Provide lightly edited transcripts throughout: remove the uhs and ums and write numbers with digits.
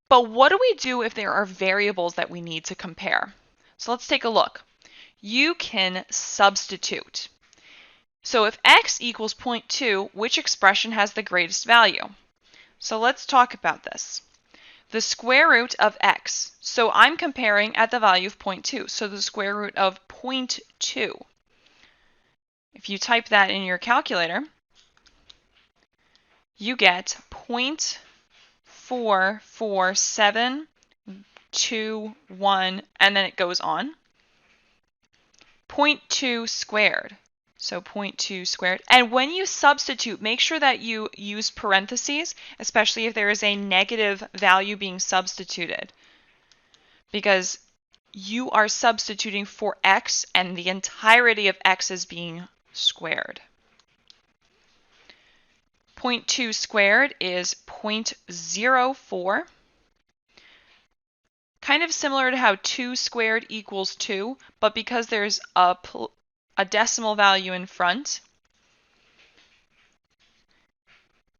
But what do we do if there are variables that we need to compare? So let's take a look. You can substitute. So if x equals 0.2, which expression has the greatest value? So let's talk about this. The square root of x. So I'm comparing at the value of 0.2. So the square root of 0.2. If you type that in your calculator, you get 0.44721, and then it goes on. 0.2 squared. So 0.2 squared. And when you substitute, make sure that you use parentheses, especially if there is a negative value being substituted, because you are substituting for x and the entirety of x is being squared. 0.2 squared is 0.04. Kind of similar to how 2 squared equals 2, but because there's a decimal value in front,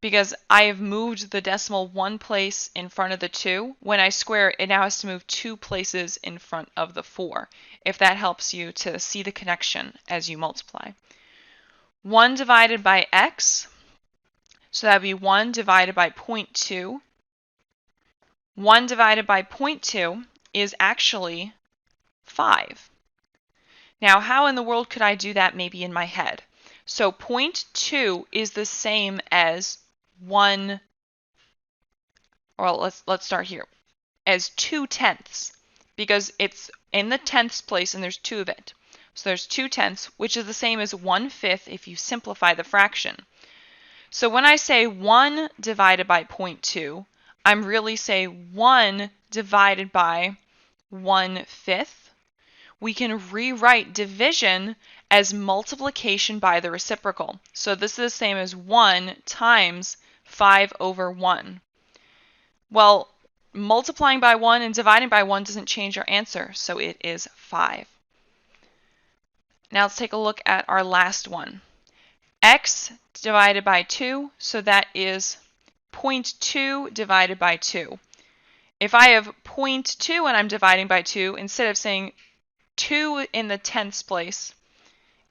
because I have moved the decimal one place in front of the 2, when I square it, it now has to move 2 places in front of the 4, if that helps you to see the connection as you multiply. 1 divided by x, so that would be 1 divided by 0.2. 1 divided by 0.2 is actually 5. Now, how in the world could I do that maybe in my head? So 0.2 is the same as 1, or let's start here, as 2/10, because it's in the tenths place and there's 2 of it. So there's 2/10, which is the same as 1/5 if you simplify the fraction. So when I say 1 divided by 0.2, I'm really saying 1 divided by 1/5. We can rewrite division as multiplication by the reciprocal. So this is the same as 1 times 5/1. Well, multiplying by 1 and dividing by 1 doesn't change our answer, so it is 5. Now let's take a look at our last one. X divided by 2, so that is 0.2 divided by 2. If I have 0.2 and I'm dividing by 2, instead of saying 2 in the tenths place,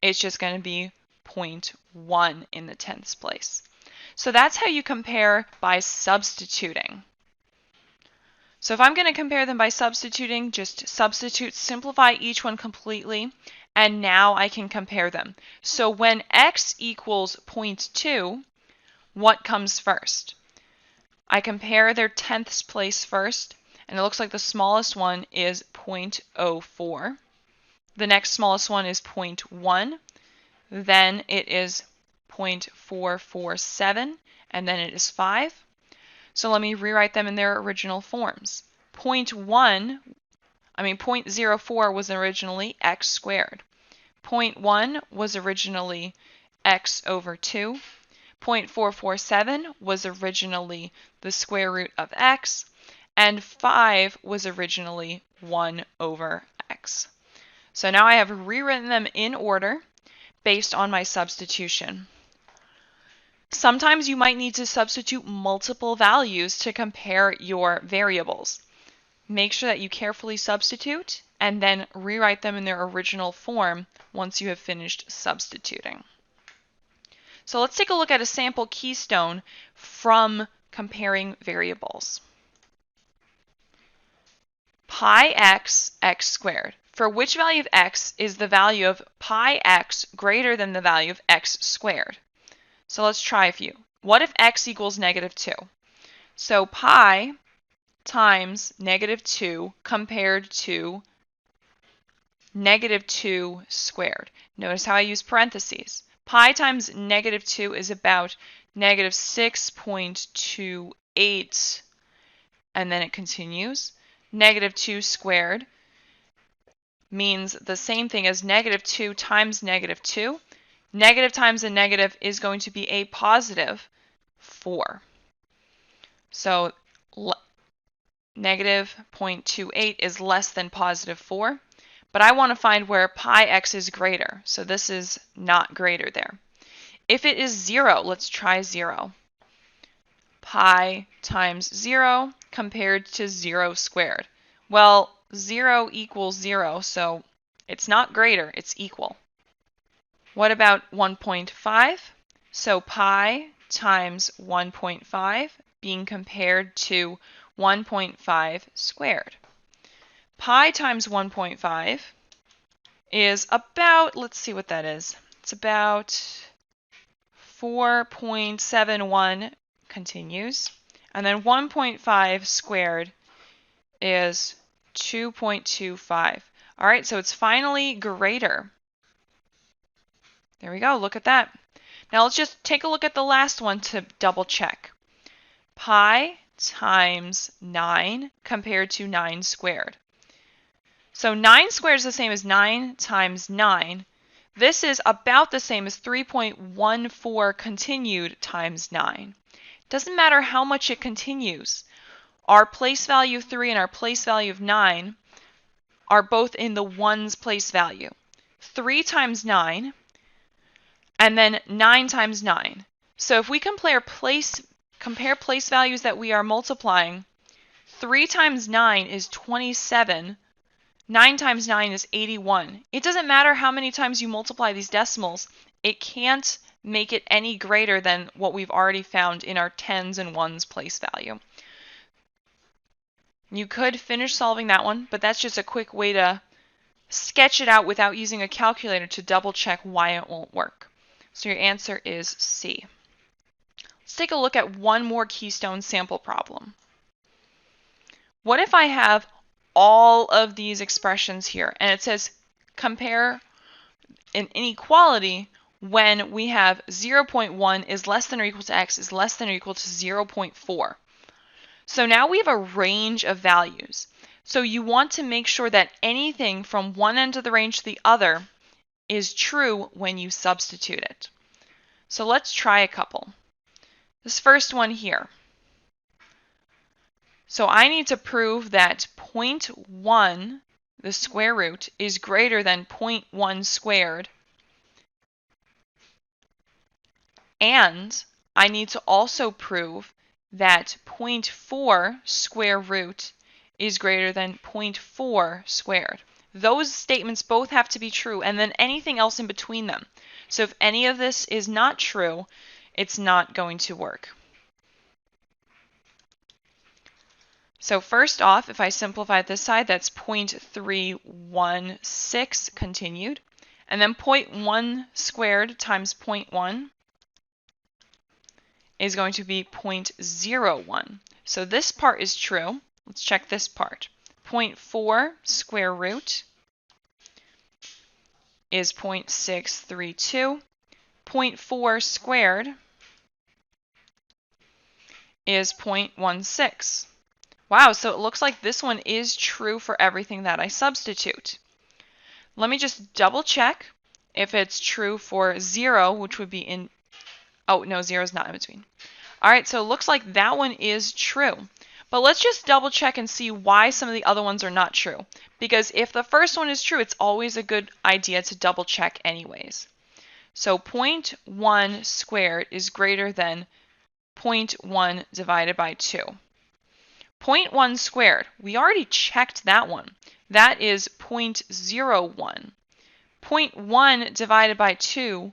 it's just going to be 0.1 in the tenths place. So that's how you compare by substituting. So if I'm going to compare them by substituting, just substitute, simplify each one completely, and now I can compare them. So when x equals 0.2, what comes first? I compare their tenths place first, and it looks like the smallest one is 0.04. The next smallest one is 0.1, then it is 0.447, and then it is 5. So let me rewrite them in their original forms. 0.04 was originally x squared. 0.1 was originally x over 2. 0.447 was originally the square root of x, and 5 was originally 1 over x. So now I have rewritten them in order based on my substitution. Sometimes you might need to substitute multiple values to compare your variables. Make sure that you carefully substitute and then rewrite them in their original form once you have finished substituting. So let's take a look at a sample keystone from comparing variables. Pi x, x squared. For which value of x is the value of pi x greater than the value of x squared? So let's try a few. What if x equals -2? So pi times -2 compared to -2 squared. Notice how I use parentheses. Pi times -2 is about -6.28, and then it continues. -2 squared means the same thing as -2 times -2. Negative times a negative is going to be a positive 4. So -0.28 is less than positive 4. But I want to find where pi x is greater. So this is not greater there. If it is 0, let's try 0. Pi times 0 compared to 0 squared? Well, 0 equals 0, so it's not greater, it's equal. What about 1.5? So pi times 1.5 being compared to 1.5 squared. Pi times 1.5 is about, let's see what that is. It's about 4.71 continues. And then 1.5 squared is 2.25. All right, so it's finally greater. There we go, look at that. Now let's just take a look at the last one to double check. Pi times 9 compared to 9 squared. So 9 squared is the same as 9 times 9. This is about the same as 3.14 continued times 9. Doesn't matter how much it continues. Our place value of 3 and our place value of 9 are both in the ones place value. 3 times 9 and then 9 times 9. So if we compare place values that we are multiplying, 3 times 9 is 27. 9 times 9 is 81. It doesn't matter how many times you multiply these decimals, it can't make it any greater than what we've already found in our tens and ones place value. You could finish solving that one, but that's just a quick way to sketch it out without using a calculator to double check why it won't work. So your answer is C. Let's take a look at one more Keystone sample problem. What if I have all of these expressions here and it says compare an inequality when we have 0.1 is less than or equal to x is less than or equal to 0.4. So now we have a range of values. So you want to make sure that anything from one end of the range to the other is true when you substitute it. So let's try a couple. This first one here. So I need to prove that 0.1, the square root, is greater than 0.1 squared. And I need to also prove that 0.4 square root is greater than 0.4 squared. Those statements both have to be true, and then anything else in between them. So if any of this is not true, it's not going to work. So first off, if I simplify this side, that's 0.316 continued. And then 0.1 squared times 0.1 is going to be 0.01. So this part is true. Let's check this part. 0.4 square root is 0.632. 0.4 squared is 0.16. Wow, so it looks like this one is true for everything that I substitute. Let me just double check if it's true for 0, which would be in, oh no, 0 is not in between. All right, so it looks like that one is true. But let's just double check and see why some of the other ones are not true. Because if the first one is true, it's always a good idea to double check anyways. So 0.1 squared is greater than 0.1 divided by 2. 0.1 squared, we already checked that one. That is 0.01. 0.1 divided by 2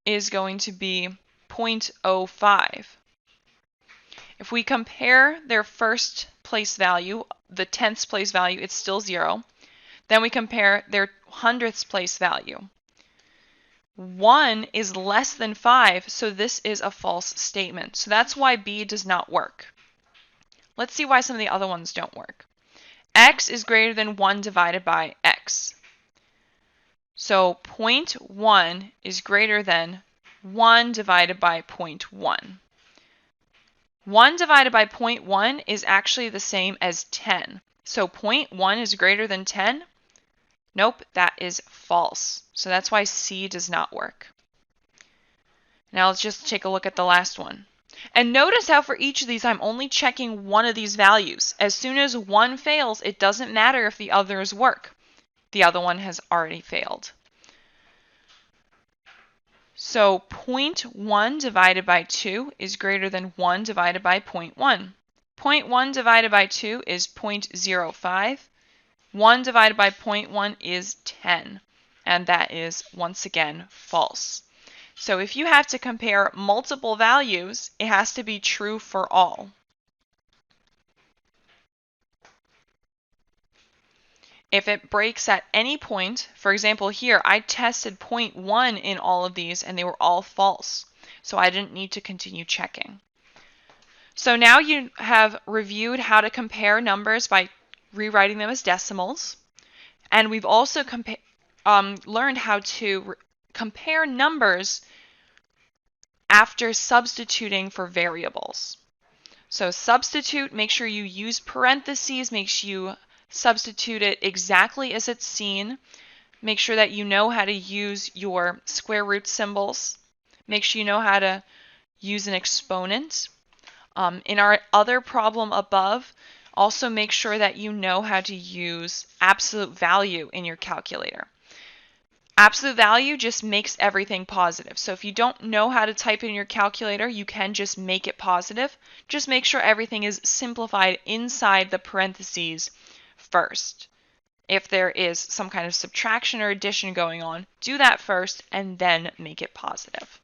is going to be 0.05. If we compare their first place value, the tenths place value, it's still 0. Then we compare their hundredths place value. 1 is less than 5, so this is a false statement. So that's why B does not work. Let's see why some of the other ones don't work. X is greater than 1 divided by x. So 0.1 is greater than 1 divided by 0.1. 1 divided by 0.1 is actually the same as 10. So 0.1 is greater than 10? Nope, that is false. So that's why C does not work. Now let's just take a look at the last one. And notice how for each of these I'm only checking one of these values. As soon as one fails, it doesn't matter if the others work. The other one has already failed. So 0.1 divided by 2 is greater than 1 divided by 0.1. 0.1 divided by 2 is 0.05. 1 divided by 0.1 is 10. And that is, once again, false. So if you have to compare multiple values, it has to be true for all. If it breaks at any point, for example here, I tested 0.1 in all of these and they were all false. So I didn't need to continue checking. So now you have reviewed how to compare numbers by rewriting them as decimals. And we've also learned how to compare numbers after substituting for variables. So substitute, make sure you use parentheses, make sure you substitute it exactly as it's seen. Make sure that you know how to use your square root symbols. Make sure you know how to use an exponent. In our other problem above, also make sure that you know how to use absolute value in your calculator. Absolute value just makes everything positive. So if you don't know how to type in your calculator, you can just make it positive. Just make sure everything is simplified inside the parentheses first. If there is some kind of subtraction or addition going on, do that first and then make it positive.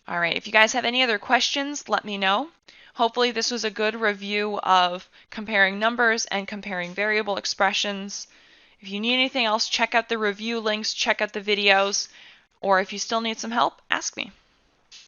All right, if you guys have any other questions, let me know. Hopefully this was a good review of comparing numbers and comparing variable expressions. If you need anything else, check out the review links, check out the videos, or if you still need some help, ask me.